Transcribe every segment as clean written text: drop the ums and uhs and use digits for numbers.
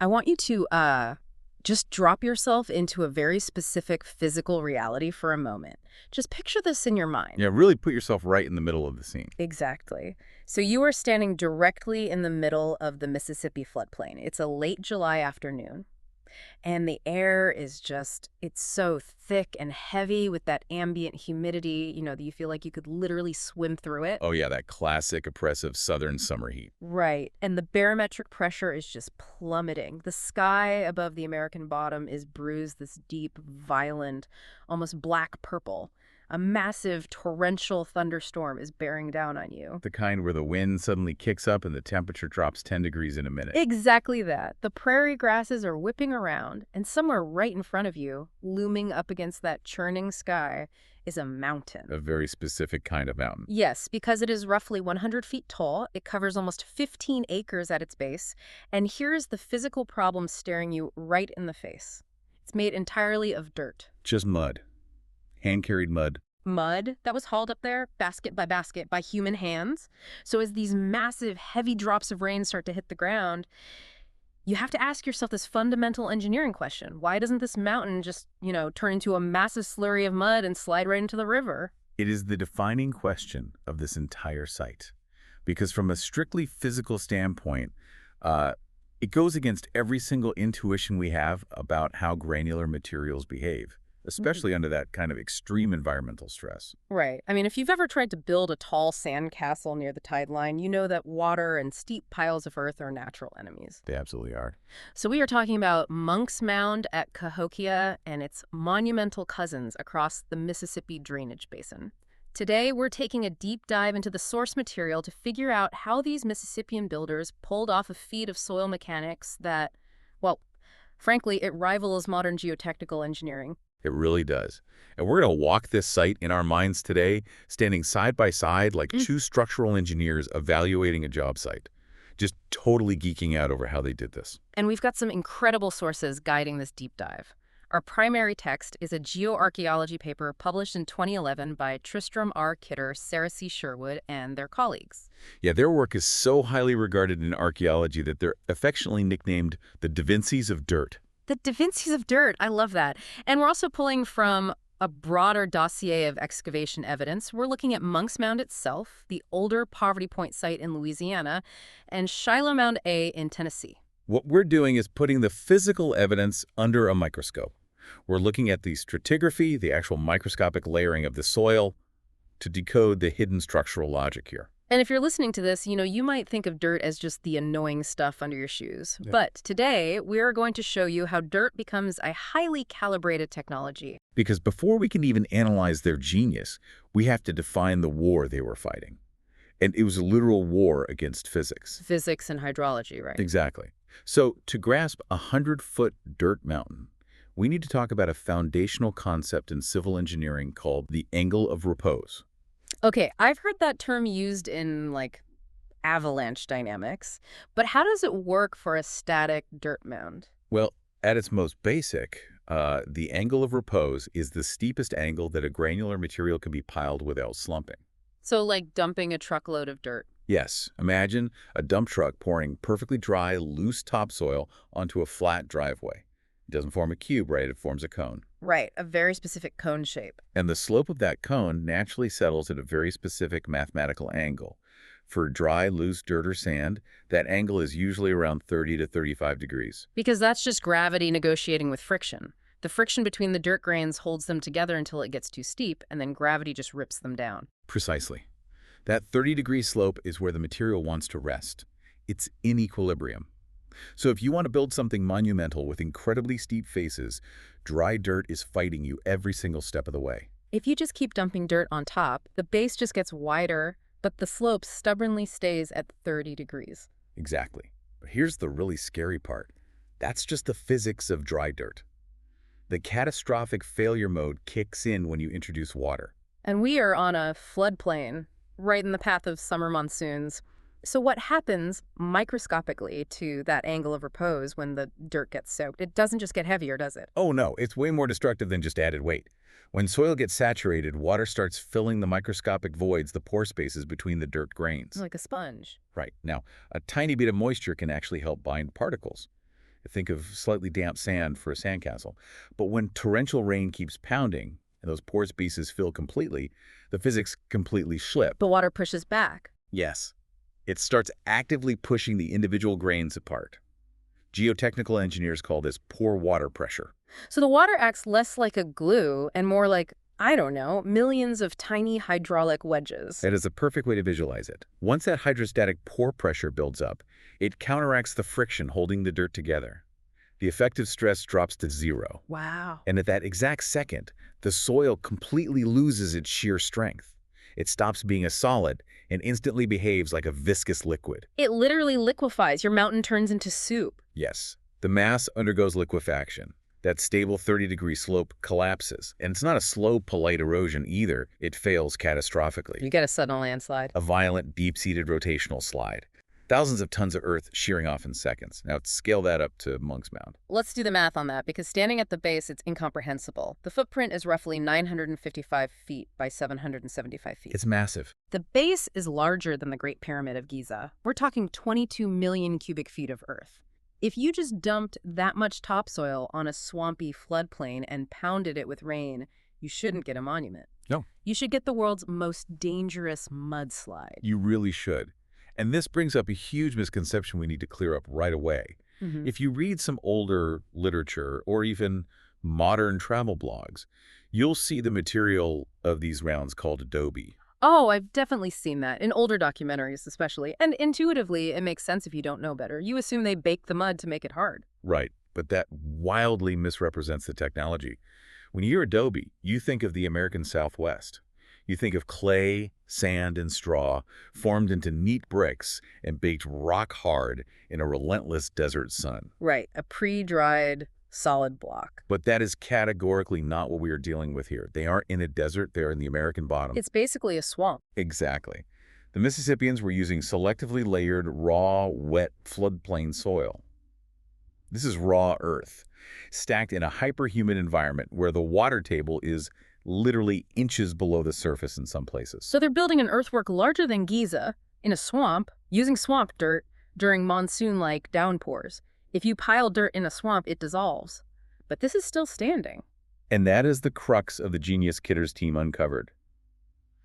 I want you to just drop yourself into a very specific physical reality for a moment. Just picture this in your mind. Yeah, really put yourself right in the middle of the scene. Exactly. So you are standing directly in the middle of the Mississippi floodplain. It's a late July afternoon, and the air is just, it's so thick and heavy with that ambient humidity, that you feel like you could literally swim through it. Oh yeah, that classic oppressive southern summer heat. Right. And the barometric pressure is just plummeting. The sky above the American bottom is bruised this deep, violent, almost black purple. A massive torrential thunderstorm is bearing down on you. The kind where the wind suddenly kicks up and the temperature drops 10 degrees in a minute. Exactly that. The prairie grasses are whipping around, and somewhere right in front of you, looming up against that churning sky, is a mountain. A very specific kind of mountain. Yes, because it is roughly 100 feet tall, it covers almost 15 acres at its base, and here's the physical problem staring you right in the face. It's made entirely of dirt. Just mud. Hand-carried mud. Mud that was hauled up there, basket by human hands. So as these massive, heavy drops of rain start to hit the ground, you have to ask yourself this fundamental engineering question. Why doesn't this mountain just, turn into a massive slurry of mud and slide right into the river? It is the defining question of this entire site. Because from a strictly physical standpoint, it goes against every intuition intuition we have about how granular materials behave, especially under that kind of extreme environmental stress. Right. I mean, if you've ever tried to build a tall sand castle near the tide line, you know that water and steep piles of earth are natural enemies. They absolutely are. So we are talking about Monk's Mound at Cahokia and its monumental cousins across the Mississippi drainage basin. Today, we're taking a deep dive into the source material to figure out how these Mississippian builders pulled off a feat of soil mechanics that, well, frankly, it rivals modern geotechnical engineering. It really does. And we're going to walk this site in our minds today, standing side by side like two structural engineers evaluating a job site, just totally geeking out over how they did this. And we've got some incredible sources guiding this deep dive. Our primary text is a geoarchaeology paper published in 2011 by Tristram R. Kidder, Sarah C. Sherwood, and their colleagues. Yeah, their work is so highly regarded in archaeology that they're affectionately nicknamed the Da Vinci's of dirt. The Da Vinci's of dirt. I love that. And we're also pulling from a broader dossier of excavation evidence. We're looking at Monk's Mound itself, the older Poverty Point site in Louisiana, and Shiloh Mound A in Tennessee. What we're doing is putting the physical evidence under a microscope. We're looking at the stratigraphy, the actual microscopic layering of the soil, to decode the hidden structural logic here. And if you're listening to this, you might think of dirt as just the annoying stuff under your shoes. Yeah. But today, we're going to show you how dirt becomes a highly calibrated technology. Because before we can even analyze their genius, we have to define the war they were fighting. And it was a literal war against physics. Physics and hydrology, right? Exactly. So to grasp a 100-foot dirt mountain, we need to talk about a foundational concept in civil engineering called the angle of repose. Okay, I've heard that term used in, avalanche dynamics, but how does it work for a static dirt mound? Well, at its most basic, the angle of repose is the steepest angle that a granular material can be piled without slumping. So like dumping a truckload of dirt. Yes, imagine a dump truck pouring perfectly dry, loose topsoil onto a flat driveway. It doesn't form a cube, right? It forms a cone. Right, a very specific cone shape. And the slope of that cone naturally settles at a very specific mathematical angle. For dry, loose dirt or sand, that angle is usually around 30 to 35 degrees. Because that's just gravity negotiating with friction. The friction between the dirt grains holds them together until it gets too steep, and then gravity just rips them down. Precisely. That 30-degree slope is where the material wants to rest. It's in equilibrium. So if you want to build something monumental with incredibly steep faces, dry dirt is fighting you every single step of the way. If you just keep dumping dirt on top, the base just gets wider, but the slope stubbornly stays at 30 degrees. Exactly. But here's the really scary part. That's just the physics of dry dirt. The catastrophic failure mode kicks in when you introduce water. And we are on a floodplain, right in the path of summer monsoons. So what happens microscopically to that angle of repose when the dirt gets soaked? It doesn't just get heavier, does it? Oh no, it's way more destructive than just added weight. When soil gets saturated, water starts filling the microscopic voids, the pore spaces between the dirt grains. Like a sponge. Right. Now, a tiny bit of moisture can actually help bind particles. Think of slightly damp sand for a sandcastle. But when torrential rain keeps pounding and those pore spaces fill completely, the physics completely slip. The water pushes back. Yes, it starts actively pushing the individual grains apart. Geotechnical engineers call this pore water pressure. So the water acts less like a glue and more like, I don't know, millions of tiny hydraulic wedges. That is a perfect way to visualize it. Once that hydrostatic pore pressure builds up, it counteracts the friction holding the dirt together. The effective stress drops to zero. Wow. And at that exact second, the soil completely loses its shear strength. It stops being a solid and instantly behaves like a viscous liquid. It literally liquefies. Your mountain turns into soup. Yes, the mass undergoes liquefaction. That stable 30-degree slope collapses. And it's not a slow, polite erosion either. It fails catastrophically. You get a sudden landslide. A violent, deep-seated rotational slide. Thousands of tons of earth shearing off in seconds. Now, scale that up to Monk's Mound. Let's do the math on that, because standing at the base, it's incomprehensible. The footprint is roughly 955 feet by 775 feet. It's massive. The base is larger than the Great Pyramid of Giza. We're talking 22 million cubic feet of earth. If you just dumped that much topsoil on a swampy floodplain and pounded it with rain, you shouldn't get a monument. No. You should get the world's most dangerous mudslide. You really should. And this brings up a huge misconception we need to clear up right away. If you read some older literature or even modern travel blogs, you'll see the material of these rounds called adobe. Oh, I've definitely seen that, in older documentaries especially. And intuitively, it makes sense if you don't know better. You assume they bake the mud to make it hard. Right, but that wildly misrepresents the technology. When you hear adobe, you think of the American Southwest. You think of clay, sand, and straw formed into neat bricks and baked rock hard in a relentless desert sun. Right, a pre-dried solid block. But that is categorically not what we are dealing with here. They aren't in a desert, they're in the American bottom. It's basically a swamp. Exactly. The Mississippians were using selectively layered, raw, wet floodplain soil. This is raw earth, stacked in a hyperhumid environment where the water table is literally inches below the surface in some places. So they're building an earthwork larger than Giza in a swamp, using swamp dirt during monsoon-like downpours. If you pile dirt in a swamp, it dissolves. But this is still standing. And that is the crux of the genius Kidder's team uncovered.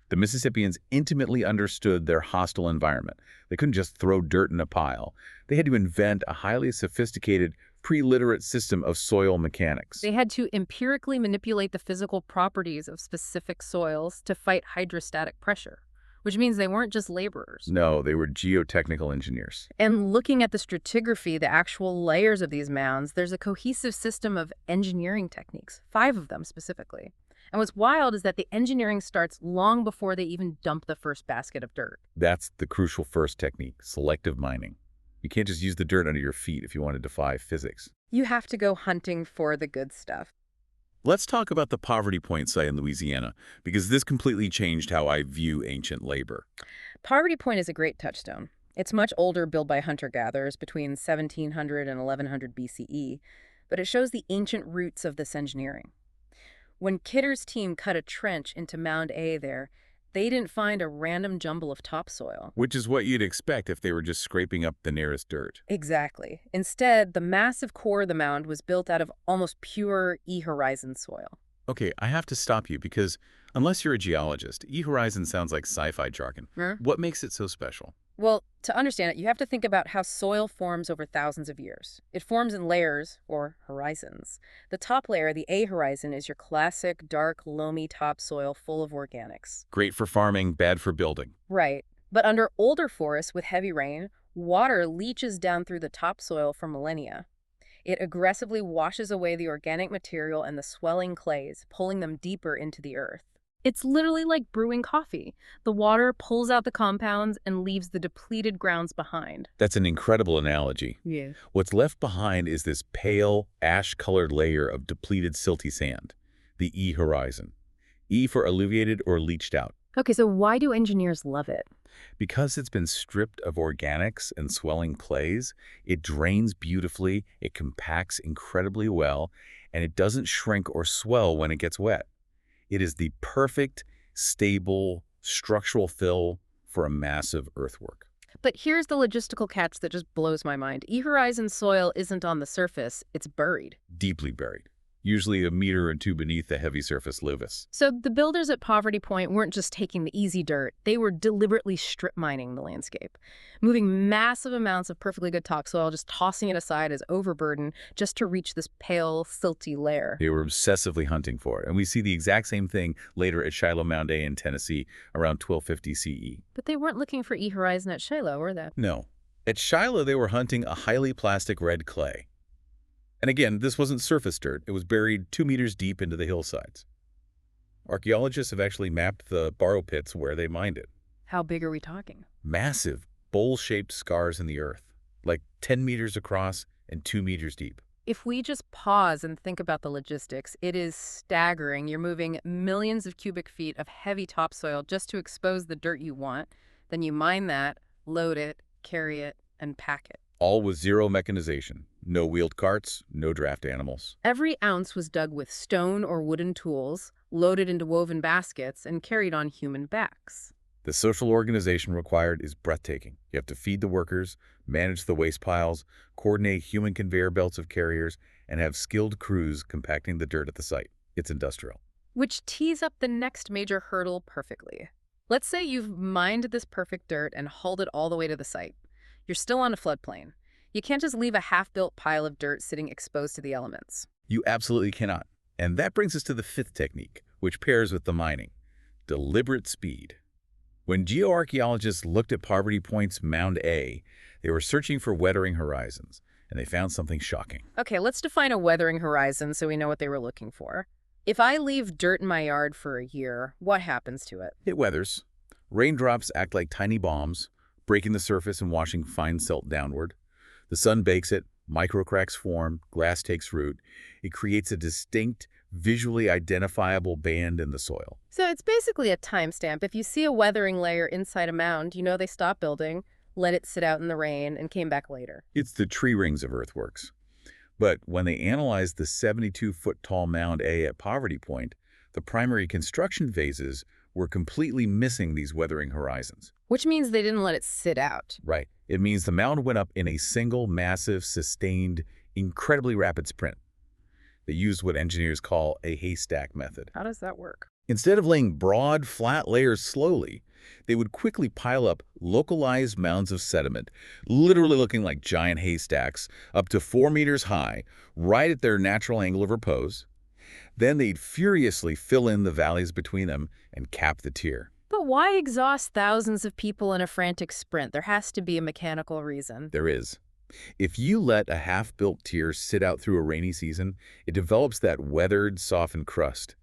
The Mississippians intimately understood their hostile environment. They couldn't just throw dirt in a pile. They had to invent a highly sophisticated, pre-literate system of soil mechanics. They had to empirically manipulate the physical properties of specific soils to fight hydrostatic pressure, which means they weren't just laborers. No, they were geotechnical engineers. And looking at the stratigraphy, the actual layers of these mounds, there's a cohesive system of engineering techniques, 5 of them specifically. And what's wild is that the engineering starts long before they even dump the first basket of dirt. That's the crucial first technique, selective mining. You can't just use the dirt under your feet if you want to defy physics. You have to go hunting for the good stuff. Let's talk about the Poverty Point site in Louisiana, because this completely changed how I view ancient labor. Poverty Point is a great touchstone. It's much older, built by hunter-gatherers between 1700 and 1100 BCE, but it shows the ancient roots of this engineering. When Kidder's team cut a trench into Mound A there, they didn't find a random jumble of topsoil. Which is what you'd expect if they were just scraping up the nearest dirt. Exactly. Instead, the massive core of the mound was built out of almost pure E-horizon soil. Okay, I have to stop you because unless you're a geologist, E-horizon sounds like sci-fi jargon. What makes it so special? Well, to understand it, you have to think about how soil forms over thousands of years. It forms in layers, or horizons. The top layer, the A horizon, is your classic, dark, loamy topsoil full of organics. Great for farming, bad for building. Right. But under older forests with heavy rain, water leaches down through the topsoil for millennia. It aggressively washes away the organic material and the swelling clays, pulling them deeper into the earth. It's literally like brewing coffee. The water pulls out the compounds and leaves the depleted grounds behind. That's an incredible analogy. Yeah. What's left behind is this pale, ash-colored layer of depleted silty sand, the E horizon. E for alluviated or leached out. Okay, so why do engineers love it? Because it's been stripped of organics and swelling clays, it drains beautifully, it compacts incredibly well, and it doesn't shrink or swell when it gets wet. It is the perfect, stable, structural fill for a massive earthwork. But here's the logistical catch that just blows my mind. E-horizon soil isn't on the surface, it's buried. Deeply buried, usually a meter or two beneath the heavy surface loess. So the builders at Poverty Point weren't just taking the easy dirt, they were deliberately strip mining the landscape, moving massive amounts of perfectly good topsoil, just tossing it aside as overburden just to reach this pale, silty layer. They were obsessively hunting for it, and we see the exact same thing later at Shiloh Mound A in Tennessee around 1250 CE. But they weren't looking for E-horizon at Shiloh, were they? No. At Shiloh, they were hunting a highly plastic red clay. And again, this wasn't surface dirt. It was buried 2 meters deep into the hillsides. Archaeologists have actually mapped the borrow pits where they mined it. How big are we talking? Massive, bowl-shaped scars in the earth, like 10 meters across and 2 meters deep. If we just pause and think about the logistics, it is staggering. You're moving millions of cubic feet of heavy topsoil just to expose the dirt you want. Then you mine that, load it, carry it, and pack it. All with zero mechanization. No wheeled carts, no draft animals. Every ounce was dug with stone or wooden tools, loaded into woven baskets, and carried on human backs. The social organization required is breathtaking. You have to feed the workers, manage the waste piles, coordinate human conveyor belts of carriers, and have skilled crews compacting the dirt at the site. It's industrial. Which tees up the next major hurdle perfectly. Let's say you've mined this perfect dirt and hauled it all the way to the site. You're still on a floodplain. You can't just leave a half-built pile of dirt sitting exposed to the elements. You absolutely cannot. And that brings us to the fifth technique, which pairs with the mining: deliberate speed. When geoarchaeologists looked at Poverty Point's Mound A, they were searching for weathering horizons, and they found something shocking. Okay, let's define a weathering horizon so we know what they were looking for. If I leave dirt in my yard for a year, what happens to it? It weathers. Raindrops act like tiny bombs, breaking the surface and washing fine silt downward. The sun bakes it, microcracks form, grass takes root. It creates a distinct, visually identifiable band in the soil. So it's basically a timestamp. If you see a weathering layer inside a mound, you know they stopped building, let it sit out in the rain, and came back later. It's the tree rings of earthworks. But when they analyzed the 72-foot-tall Mound A at Poverty Point, the primary construction phases were completely missing these weathering horizons. Which means they didn't let it sit out. Right. It means the mound went up in a single, massive, sustained, incredibly rapid sprint. They used what engineers call a haystack method. How does that work? Instead of laying broad, flat layers slowly, they would quickly pile up localized mounds of sediment, literally looking like giant haystacks, up to 4 meters high, right at their natural angle of repose. Then they'd furiously fill in the valleys between them and cap the tier. But why exhaust thousands of people in a frantic sprint? There has to be a mechanical reason. There is. If you let a half-built tier sit out through a rainy season, it develops that weathered, softened crust.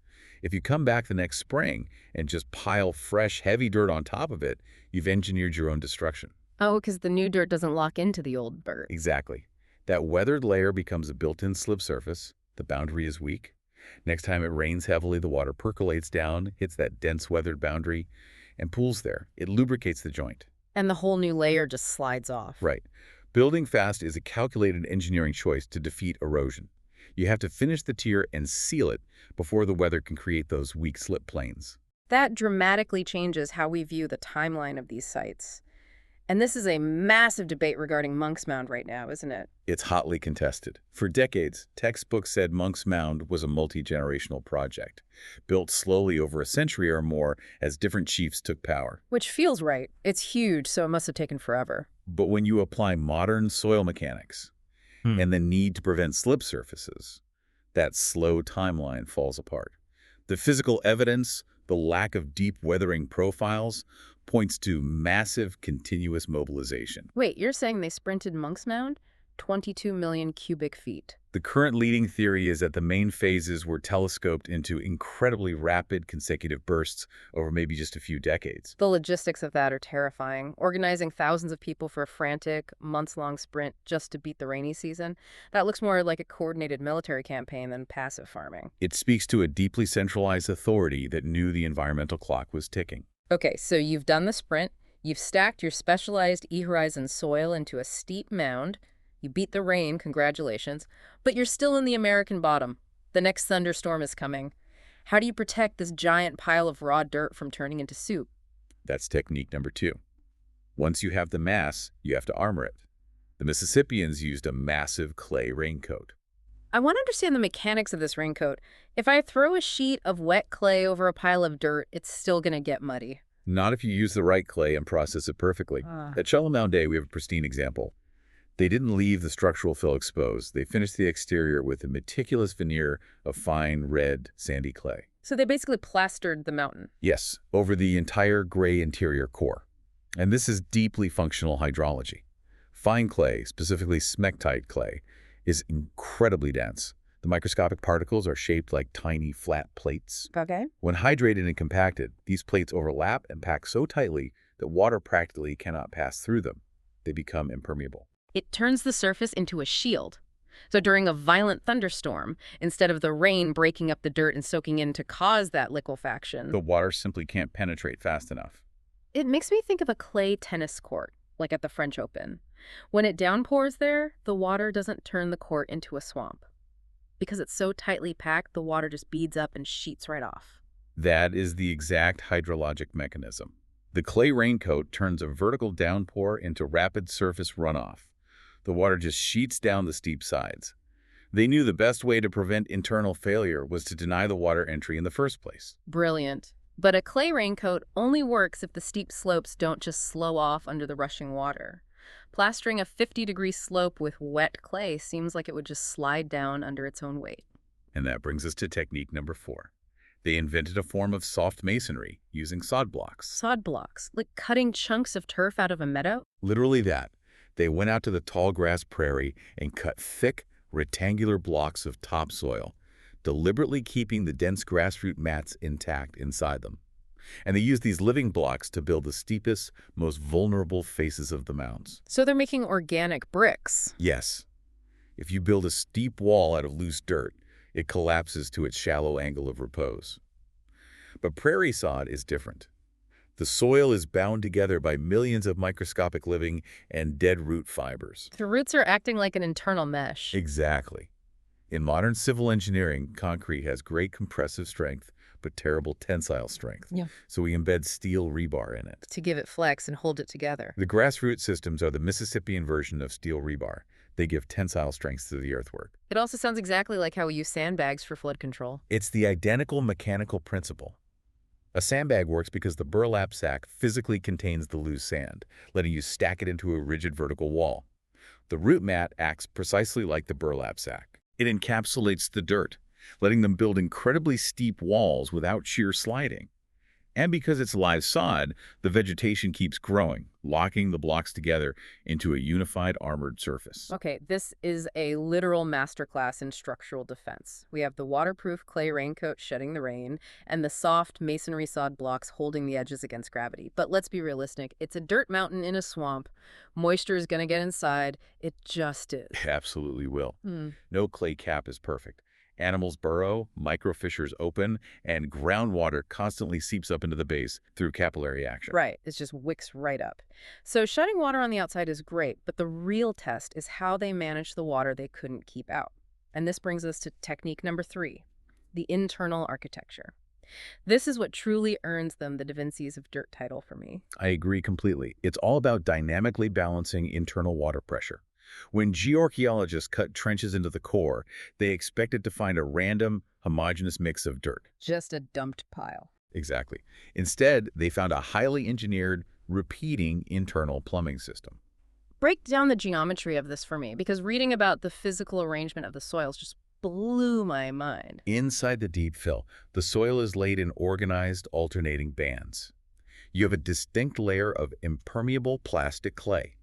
If you come back the next spring and just pile fresh, heavy dirt on top of it, you've engineered your own destruction. Oh, because the new dirt doesn't lock into the old dirt. Exactly. That weathered layer becomes a built-in slip surface. The boundary is weak. Next time it rains heavily, the water percolates down, hits that dense weathered boundary, and pools there. It lubricates the joint. And the whole new layer just slides off. Right. Building fast is a calculated engineering choice to defeat erosion. You have to finish the tier and seal it before the weather can create those weak slip planes. That dramatically changes how we view the timeline of these sites. And this is a massive debate regarding Monk's Mound right now, isn't it? It's hotly contested. For decades, textbooks said Monk's Mound was a multi-generational project, built slowly over a century or more as different chiefs took power. Which feels right. It's huge, so it must have taken forever. But when you apply modern soil mechanics and the need to prevent slip surfaces, that slow timeline falls apart. The physical evidence, the lack of deep weathering profiles, points to massive continuous mobilization. Wait, you're saying they sprinted Monk's Mound? 22 million cubic feet. The current leading theory is that the main phases were telescoped into incredibly rapid consecutive bursts over maybe just a few decades. The logistics of that are terrifying. Organizing thousands of people for a frantic, months-long sprint just to beat the rainy season, that looks more like a coordinated military campaign than passive farming. It speaks to a deeply centralized authority that knew the environmental clock was ticking. Okay, so you've done the sprint, you've stacked your specialized E-horizon soil into a steep mound, you beat the rain, congratulations, but you're still in the American bottom. The next thunderstorm is coming. How do you protect this giant pile of raw dirt from turning into soup? That's technique number 2. Once you have the mass, you have to armor it. The Mississippians used a massive clay raincoat. I want to understand the mechanics of this raincoat. If I throw a sheet of wet clay over a pile of dirt, it's still going to get muddy. Not if you use the right clay and process it perfectly. Ah. At Mound, we have a pristine example. They didn't leave the structural fill exposed. They finished the exterior with a meticulous veneer of fine, red, sandy clay. So they basically plastered the mountain. Yes, over the entire gray interior core. And this is deeply functional hydrology. Fine clay, specifically smectite clay, is incredibly dense. The microscopic particles are shaped like tiny, flat plates. Okay. When hydrated and compacted, these plates overlap and pack so tightly that water practically cannot pass through them. They become impermeable. It turns the surface into a shield. So during a violent thunderstorm, instead of the rain breaking up the dirt and soaking in to cause that liquefaction, The water simply can't penetrate fast enough. it makes me think of a clay tennis court, like at the French Open. When it downpours there, the water doesn't turn the court into a swamp. Because it's so tightly packed, the water just beads up and sheets right off. That is the exact hydrologic mechanism. The clay raincoat turns a vertical downpour into rapid surface runoff. The water just sheets down the steep sides. They knew the best way to prevent internal failure was to deny the water entry in the first place. Brilliant. But a clay raincoat only works if the steep slopes don't just slow off under the rushing water. Plastering a 50-degree slope with wet clay seems like it would just slide down under its own weight. And that brings us to technique number 4. They invented a form of soft masonry using sod blocks. Sod blocks, like cutting chunks of turf out of a meadow? Literally that. They went out to the tall grass prairie and cut thick, rectangular blocks of topsoil, deliberately keeping the dense grassroot mats intact inside them. And they used these living blocks to build the steepest, most vulnerable faces of the mounds. So they're making organic bricks. Yes. If you build a steep wall out of loose dirt, it collapses to its shallow angle of repose. But prairie sod is different. The soil is bound together by millions of microscopic living and dead root fibers. The roots are acting like an internal mesh. Exactly. In modern civil engineering, concrete has great compressive strength, but terrible tensile strength. Yeah. So we embed steel rebar in it. To give it flex and hold it together. The grassroot systems are the Mississippian version of steel rebar. They give tensile strength to the earthwork. It also sounds exactly like how we use sandbags for flood control. It's the identical mechanical principle. A sandbag works because the burlap sack physically contains the loose sand, letting you stack it into a rigid vertical wall. The root mat acts precisely like the burlap sack. It encapsulates the dirt, letting them build incredibly steep walls without sheer sliding. And because it's live sod, the vegetation keeps growing, locking the blocks together into a unified armored surface. Okay, this is a literal masterclass in structural defense. We have the waterproof clay raincoat shedding the rain, and the soft masonry sod blocks holding the edges against gravity. But let's be realistic. It's a dirt mountain in a swamp. Moisture is going to get inside. It just is. Absolutely will. No clay cap is perfect. Animals burrow, microfissures open, and groundwater constantly seeps up into the base through capillary action. Right, it just wicks right up. So shutting water on the outside is great, but the real test is how they manage the water they couldn't keep out. And this brings us to technique number 3, the internal architecture. This is what truly earns them the Da Vinci's of dirt title for me. I agree completely. It's all about dynamically balancing internal water pressure. When geoarchaeologists cut trenches into the core, they expected to find a random, homogeneous mix of dirt. Just a dumped pile. Exactly. Instead, they found a highly engineered, repeating internal plumbing system. Break down the geometry of this for me, because reading about the physical arrangement of the soils just blew my mind. Inside the deep fill, the soil is laid in organized, alternating bands. You have a distinct layer of impermeable plastic clay.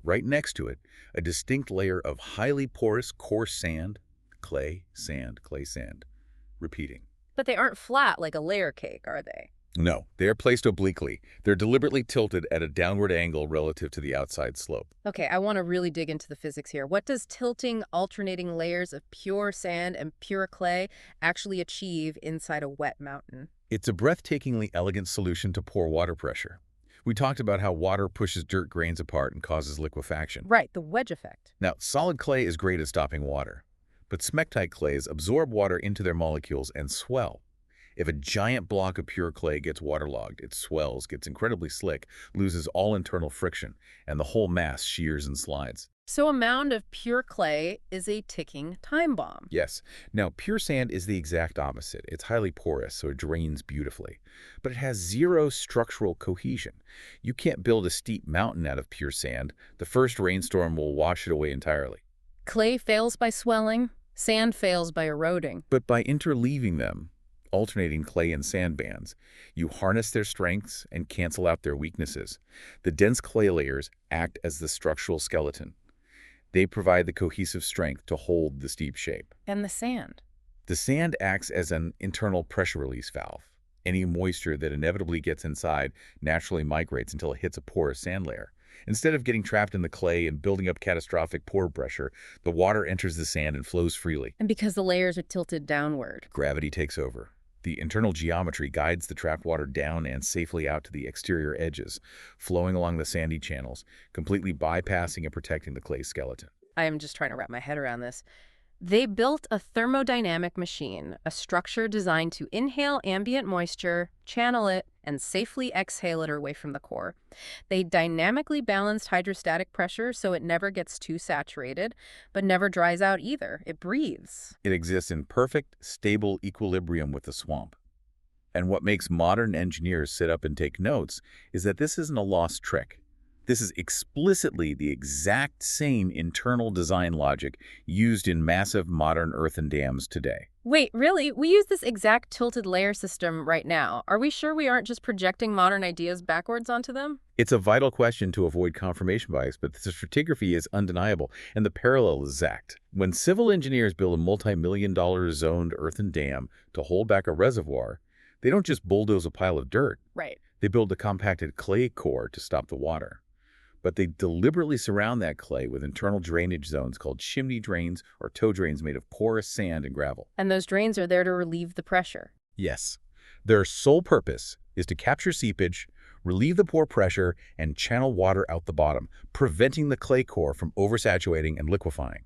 Right next to it, a distinct layer of highly porous coarse sand, clay, sand, repeating. But they aren't flat like a layer cake, are they? No, they are placed obliquely. They're deliberately tilted at a downward angle relative to the outside slope. Okay, I want to really dig into the physics here. What does tilting alternating layers of pure sand and pure clay actually achieve inside a wet mountain? It's a breathtakingly elegant solution to poor water pressure. We talked about how water pushes dirt grains apart and causes liquefaction. Right, the wedge effect. Now, solid clay is great at stopping water, but smectite clays absorb water into their molecules and swell. If a giant block of pure clay gets waterlogged, it swells, gets incredibly slick, loses all internal friction, and the whole mass shears and slides. So a mound of pure clay is a ticking time bomb. Yes. Now, pure sand is the exact opposite. It's highly porous, so it drains beautifully. But it has zero structural cohesion. You can't build a steep mountain out of pure sand. The first rainstorm will wash it away entirely. Clay fails by swelling, sand fails by eroding. But by interleaving them, alternating clay and sand bands, you harness their strengths and cancel out their weaknesses. The dense clay layers act as the structural skeleton. They provide the cohesive strength to hold the steep shape. And the sand. The sand acts as an internal pressure release valve. Any moisture that inevitably gets inside naturally migrates until it hits a porous sand layer. Instead of getting trapped in the clay and building up catastrophic pore pressure, the water enters the sand and flows freely. And because the layers are tilted downward. Gravity takes over. The internal geometry guides the trapped water down and safely out to the exterior edges, flowing along the sandy channels, completely bypassing and protecting the clay skeleton. I am just trying to wrap my head around this. They built a thermodynamic machine, a structure designed to inhale ambient moisture, channel it, and safely exhale it away from the core. They dynamically balanced hydrostatic pressure so it never gets too saturated, but never dries out either. It breathes. It exists in perfect, stable equilibrium with the swamp. And what makes modern engineers sit up and take notes is that this isn't a lost trick. This is explicitly the exact same internal design logic used in massive modern earthen dams today. Wait, really? We use this exact tilted layer system right now. Are we sure we aren't just projecting modern ideas backwards onto them? It's a vital question to avoid confirmation bias, but the stratigraphy is undeniable, and the parallel is exact. When civil engineers build a multi-million-dollar zoned earthen dam to hold back a reservoir, they don't just bulldoze a pile of dirt. Right. They build a compacted clay core to stop the water. But they deliberately surround that clay with internal drainage zones called chimney drains or toe drains made of porous sand and gravel. And those drains are there to relieve the pressure. Yes. Their sole purpose is to capture seepage, relieve the pore pressure, and channel water out the bottom, preventing the clay core from oversaturating and liquefying.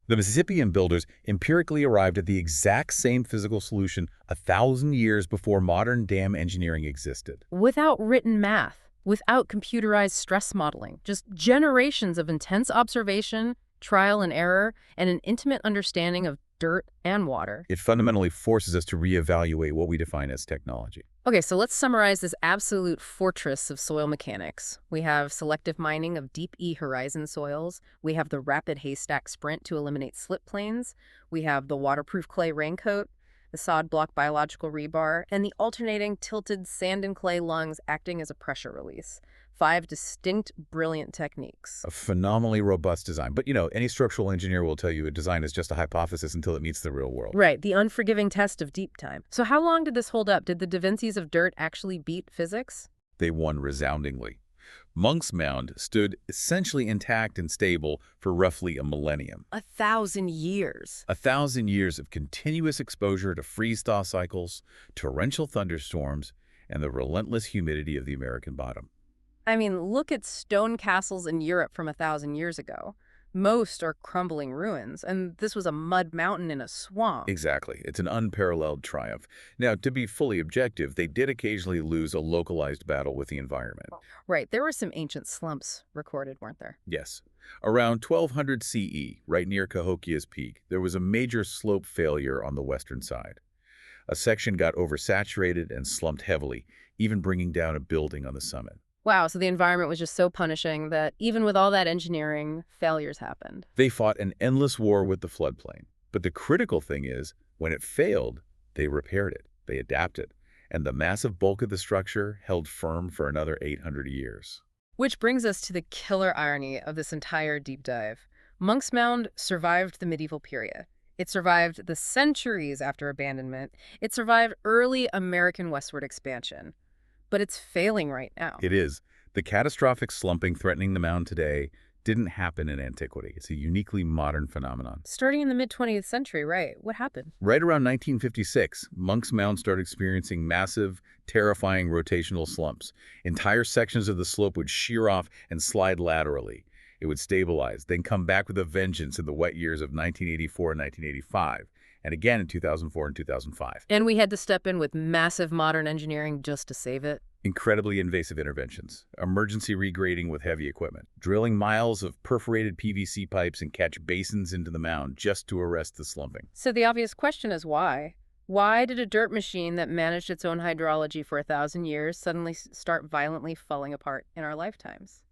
The Mississippian builders empirically arrived at the exact same physical solution 1,000 years before modern dam engineering existed. Without written math. Without computerized stress modeling, just generations of intense observation, trial and error, and an intimate understanding of dirt and water. It fundamentally forces us to reevaluate what we define as technology. Okay, so let's summarize this absolute fortress of soil mechanics. We have selective mining of deep E-horizon soils. We have the rapid haystack sprint to eliminate slip plains. We have the waterproof clay raincoat, the sod block biological rebar, and the alternating tilted sand and clay lungs acting as a pressure release. 5 distinct, brilliant techniques. A phenomenally robust design. But, any structural engineer will tell you a design is just a hypothesis until it meets the real world. Right, the unforgiving test of deep time. So how long did this hold up? Did the Da Vinci's of dirt actually beat physics? They won resoundingly. Monk's Mound stood essentially intact and stable for roughly a millennium. 1,000 years. 1,000 years of continuous exposure to freeze-thaw cycles, torrential thunderstorms, and the relentless humidity of the American bottom. I mean, look at stone castles in Europe from 1,000 years ago. Most are crumbling ruins, and this was a mud mountain in a swamp. Exactly. It's an unparalleled triumph. Now, to be fully objective, they did occasionally lose a localized battle with the environment. Right. There were some ancient slumps recorded, weren't there? Yes. Around 1200 CE, right near Cahokia's peak, there was a major slope failure on the western side. A section got oversaturated and slumped heavily, even bringing down a building on the summit. Wow, so the environment was just so punishing that even with all that engineering, failures happened. They fought an endless war with the floodplain. But the critical thing is, when it failed, they repaired it, they adapted, and the massive bulk of the structure held firm for another 800 years. Which brings us to the killer irony of this entire deep dive. Monk's Mound survived the medieval period. It survived the centuries after abandonment. It survived early American westward expansion. But it's failing right now. It is. The catastrophic slumping threatening the mound today didn't happen in antiquity. It's a uniquely modern phenomenon. Starting in the mid-20th century, right? What happened? Right around 1956, Monk's Mound started experiencing massive, terrifying rotational slumps. Entire sections of the slope would shear off and slide laterally. It would stabilize, then come back with a vengeance in the wet years of 1984 and 1985. and again in 2004 and 2005. And we had to step in with massive modern engineering just to save it. Incredibly invasive interventions, emergency regrading with heavy equipment, drilling miles of perforated PVC pipes and catch basins into the mound just to arrest the slumping. So the obvious question is why? Why did a dirt machine that managed its own hydrology for 1,000 years suddenly start violently falling apart in our lifetimes?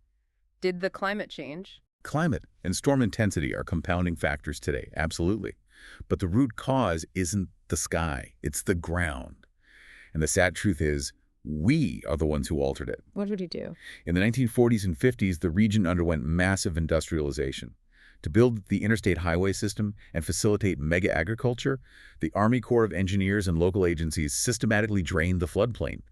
Did the climate change? Climate and storm intensity are compounding factors today, absolutely. But the root cause isn't the sky, it's the ground. And the sad truth is, we are the ones who altered it. What would he do? In the 1940s and 50s, the region underwent massive industrialization. To build the interstate highway system and facilitate mega agriculture, the Army Corps of Engineers and local agencies systematically drained the floodplain.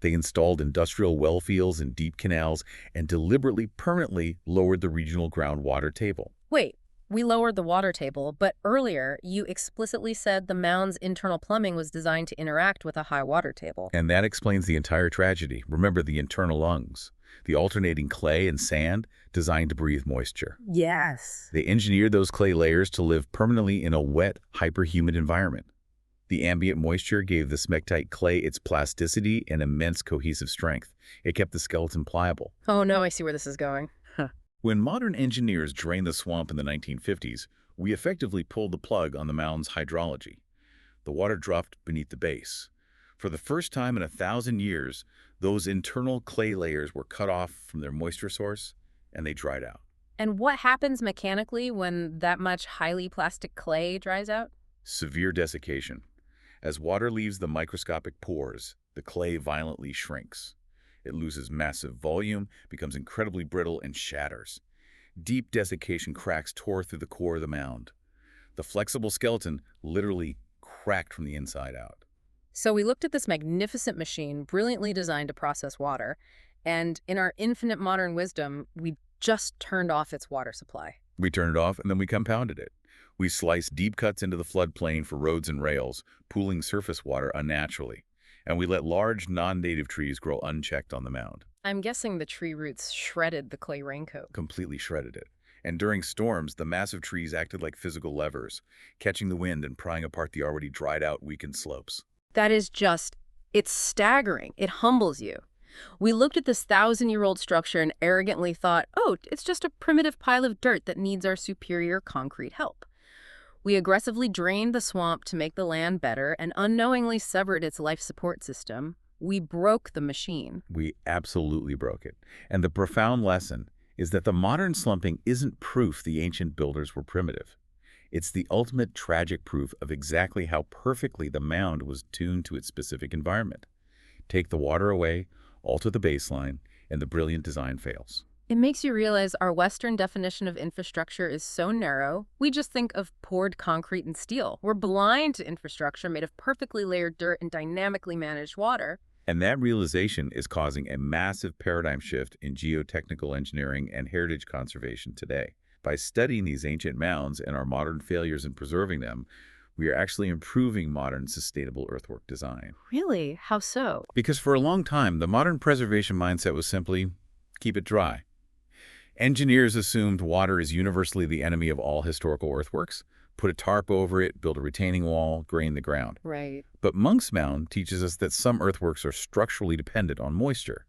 They installed industrial well fields and deep canals and deliberately, permanently lowered the regional groundwater table. Wait, we lowered the water table, but earlier you explicitly said the mound's internal plumbing was designed to interact with a high water table. And that explains the entire tragedy. Remember the internal lungs, the alternating clay and sand designed to breathe moisture. Yes. They engineered those clay layers to live permanently in a wet, hyperhumid environment. The ambient moisture gave the smectite clay its plasticity and immense cohesive strength. It kept the skeleton pliable. Oh no, I see where this is going. When modern engineers drained the swamp in the 1950s, we effectively pulled the plug on the mound's hydrology. The water dropped beneath the base. For the first time in 1,000 years, those internal clay layers were cut off from their moisture source, and they dried out. And what happens mechanically when that much highly plastic clay dries out? Severe desiccation. As water leaves the microscopic pores, the clay violently shrinks. It loses massive volume, becomes incredibly brittle, and shatters. Deep desiccation cracks tore through the core of the mound. The flexible skeleton literally cracked from the inside out. So we looked at this magnificent machine, brilliantly designed to process water, and in our infinite modern wisdom, we just turned off its water supply. We turned it off, and then we compounded it. We sliced deep cuts into the floodplain for roads and rails, pooling surface water unnaturally. And we let large, non-native trees grow unchecked on the mound. I'm guessing the tree roots shredded the clay raincoat. Completely shredded it. And during storms, the massive trees acted like physical levers, catching the wind and prying apart the already dried-out, weakened slopes. That is just, it's staggering. It humbles you. We looked at this 1,000-year-old structure and arrogantly thought, oh, it's just a primitive pile of dirt that needs our superior concrete help. We aggressively drained the swamp to make the land better and unknowingly severed its life support system. We broke the machine. We absolutely broke it. And the profound lesson is that the modern slumping isn't proof the ancient builders were primitive. It's the ultimate tragic proof of exactly how perfectly the mound was tuned to its specific environment. Take the water away, alter the baseline, and the brilliant design fails. It makes you realize our Western definition of infrastructure is so narrow, we just think of poured concrete and steel. We're blind to infrastructure made of perfectly layered dirt and dynamically managed water. And that realization is causing a massive paradigm shift in geotechnical engineering and heritage conservation today. By studying these ancient mounds and our modern failures in preserving them, we are actually improving modern sustainable earthwork design. Really? How so? Because for a long time, the modern preservation mindset was simply, keep it dry. Engineers assumed water is universally the enemy of all historical earthworks. Put a tarp over it, build a retaining wall, drain the ground. Right. But Monk's Mound teaches us that some earthworks are structurally dependent on moisture.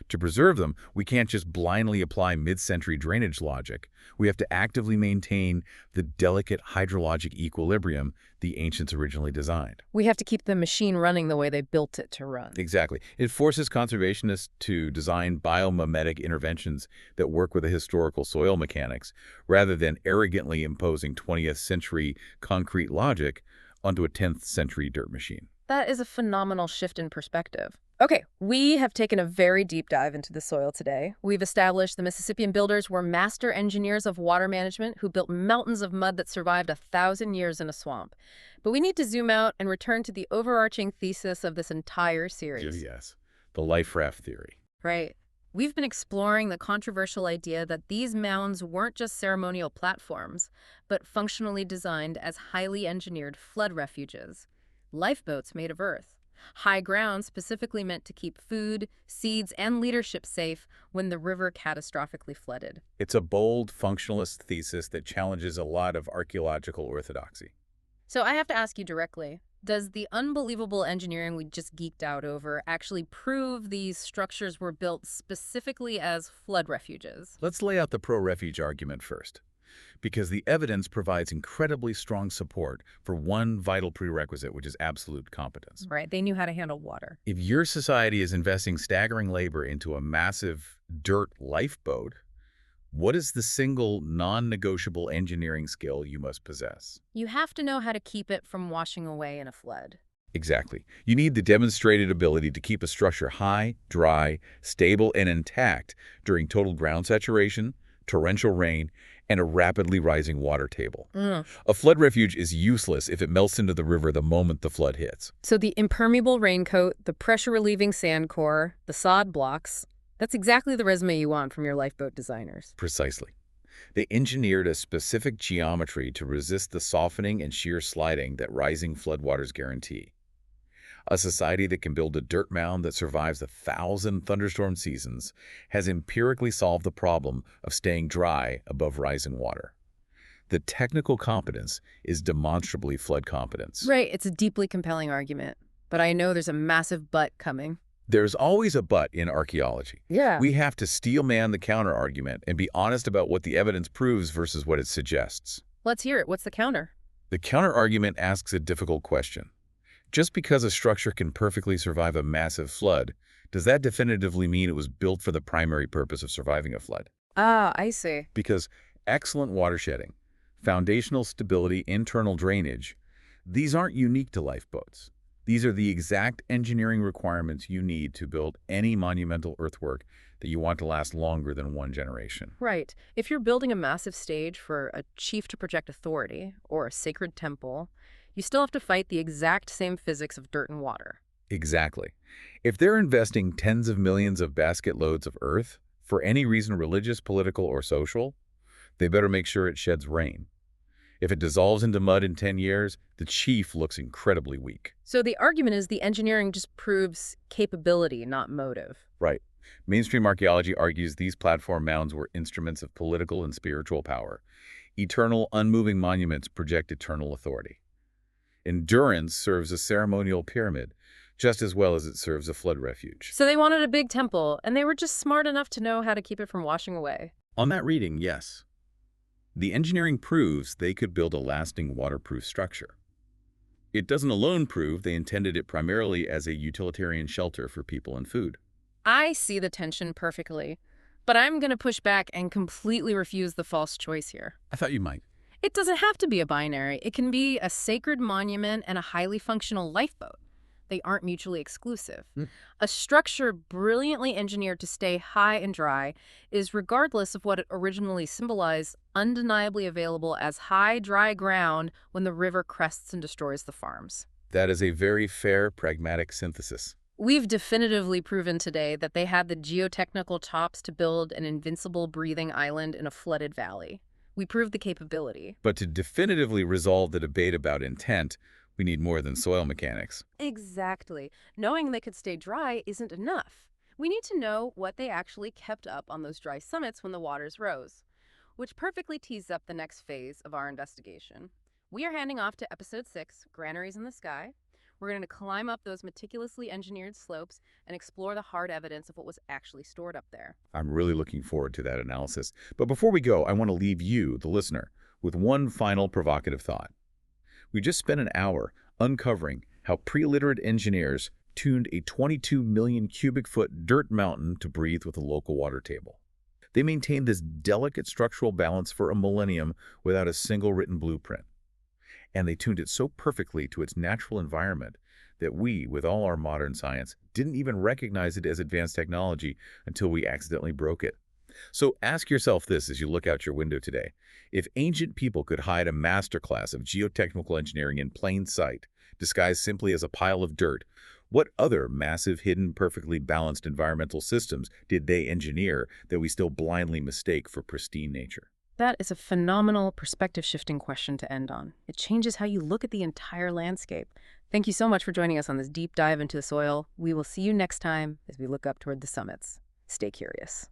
To preserve them, we can't just blindly apply mid-century drainage logic. We have to actively maintain the delicate hydrologic equilibrium the ancients originally designed. We have to keep the machine running the way they built it to run. Exactly. It forces conservationists to design biomimetic interventions that work with the historical soil mechanics, rather than arrogantly imposing 20th century concrete logic onto a 10th century dirt machine. That is a phenomenal shift in perspective. Okay, we have taken a very deep dive into the soil today. We've established the Mississippian builders were master engineers of water management who built mountains of mud that survived 1,000 years in a swamp. But we need to zoom out and return to the overarching thesis of this entire series. Yes, the life raft theory. Right. We've been exploring the controversial idea that these mounds weren't just ceremonial platforms, but functionally designed as highly engineered flood refuges, lifeboats made of earth. High ground specifically meant to keep food, seeds, and leadership safe when the river catastrophically flooded. It's a bold, functionalist thesis that challenges a lot of archaeological orthodoxy. So I have to ask you directly, does the unbelievable engineering we just geeked out over actually prove these structures were built specifically as flood refuges? Let's lay out the pro-refuge argument first, because the evidence provides incredibly strong support for one vital prerequisite, which is absolute competence. Right, they knew how to handle water. If your society is investing staggering labor into a massive dirt lifeboat, what is the single non-negotiable engineering skill you must possess? You have to know how to keep it from washing away in a flood. Exactly. You need the demonstrated ability to keep a structure high, dry, stable, and intact during total ground saturation, torrential rain, and a rapidly rising water table. A flood refuge is useless if it melts into the river the moment the flood hits. So the impermeable raincoat, the pressure-relieving sand core, the sod blocks, that's exactly the resume you want from your lifeboat designers. Precisely. They engineered a specific geometry to resist the softening and shear sliding that rising floodwaters guarantee. A society that can build a dirt mound that survives 1,000 thunderstorm seasons has empirically solved the problem of staying dry above rising water. The technical competence is demonstrably flood competence. Right, it's a deeply compelling argument. But I know there's a massive but coming. There's always a but in archaeology. Yeah. We have to steel-man the counter-argument and be honest about what the evidence proves versus what it suggests. Let's hear it. What's the counter? The counter-argument asks a difficult question. Just because a structure can perfectly survive a massive flood, does that definitively mean it was built for the primary purpose of surviving a flood? Ah, I see. Because excellent watershedding, foundational stability, internal drainage, these aren't unique to lifeboats. These are the exact engineering requirements you need to build any monumental earthwork that you want to last longer than one generation. Right. If you're building a massive stage for a chief to project authority, or a sacred temple, you still have to fight the exact same physics of dirt and water. Exactly. If they're investing tens of millions of basket loads of earth, for any reason religious, political, or social, they better make sure it sheds rain. If it dissolves into mud in 10 years, the chief looks incredibly weak. So the argument is the engineering just proves capability, not motive. Right. Mainstream archaeology argues these platform mounds were instruments of political and spiritual power. Eternal, unmoving monuments project eternal authority. Endurance serves a ceremonial pyramid, just as well as it serves a flood refuge. So they wanted a big temple, and they were just smart enough to know how to keep it from washing away. On that reading, yes. The engineering proves they could build a lasting waterproof structure. It doesn't alone prove they intended it primarily as a utilitarian shelter for people and food. I see the tension perfectly, but I'm going to push back and completely refuse the false choice here. I thought you might. It doesn't have to be a binary. It can be a sacred monument and a highly functional lifeboat. They aren't mutually exclusive. A structure brilliantly engineered to stay high and dry is, regardless of what it originally symbolized, undeniably available as high, dry ground when the river crests and destroys the farms. That is a very fair, pragmatic synthesis. We've definitively proven today that they had the geotechnical chops to build an invincible breathing island in a flooded valley. We proved the capability. But to definitively resolve the debate about intent, we need more than soil mechanics. Exactly. Knowing they could stay dry isn't enough. We need to know what they actually kept up on those dry summits when the waters rose, which perfectly tees up the next phase of our investigation. We are handing off to Episode 6, Granaries in the Sky. We're going to climb up those meticulously engineered slopes and explore the hard evidence of what was actually stored up there. I'm really looking forward to that analysis. But before we go, I want to leave you, the listener, with one final provocative thought. We just spent an hour uncovering how pre-literate engineers tuned a 22 million cubic foot dirt mountain to breathe with a local water table. They maintained this delicate structural balance for a millennium without a single written blueprint. And they tuned it so perfectly to its natural environment that we, with all our modern science, didn't even recognize it as advanced technology until we accidentally broke it. So ask yourself this as you look out your window today. If ancient people could hide a masterclass of geotechnical engineering in plain sight, disguised simply as a pile of dirt, what other massive, hidden, perfectly balanced environmental systems did they engineer that we still blindly mistake for pristine nature? That is a phenomenal perspective-shifting question to end on. It changes how you look at the entire landscape. Thank you so much for joining us on this deep dive into the soil. We will see you next time as we look up toward the summits. Stay curious.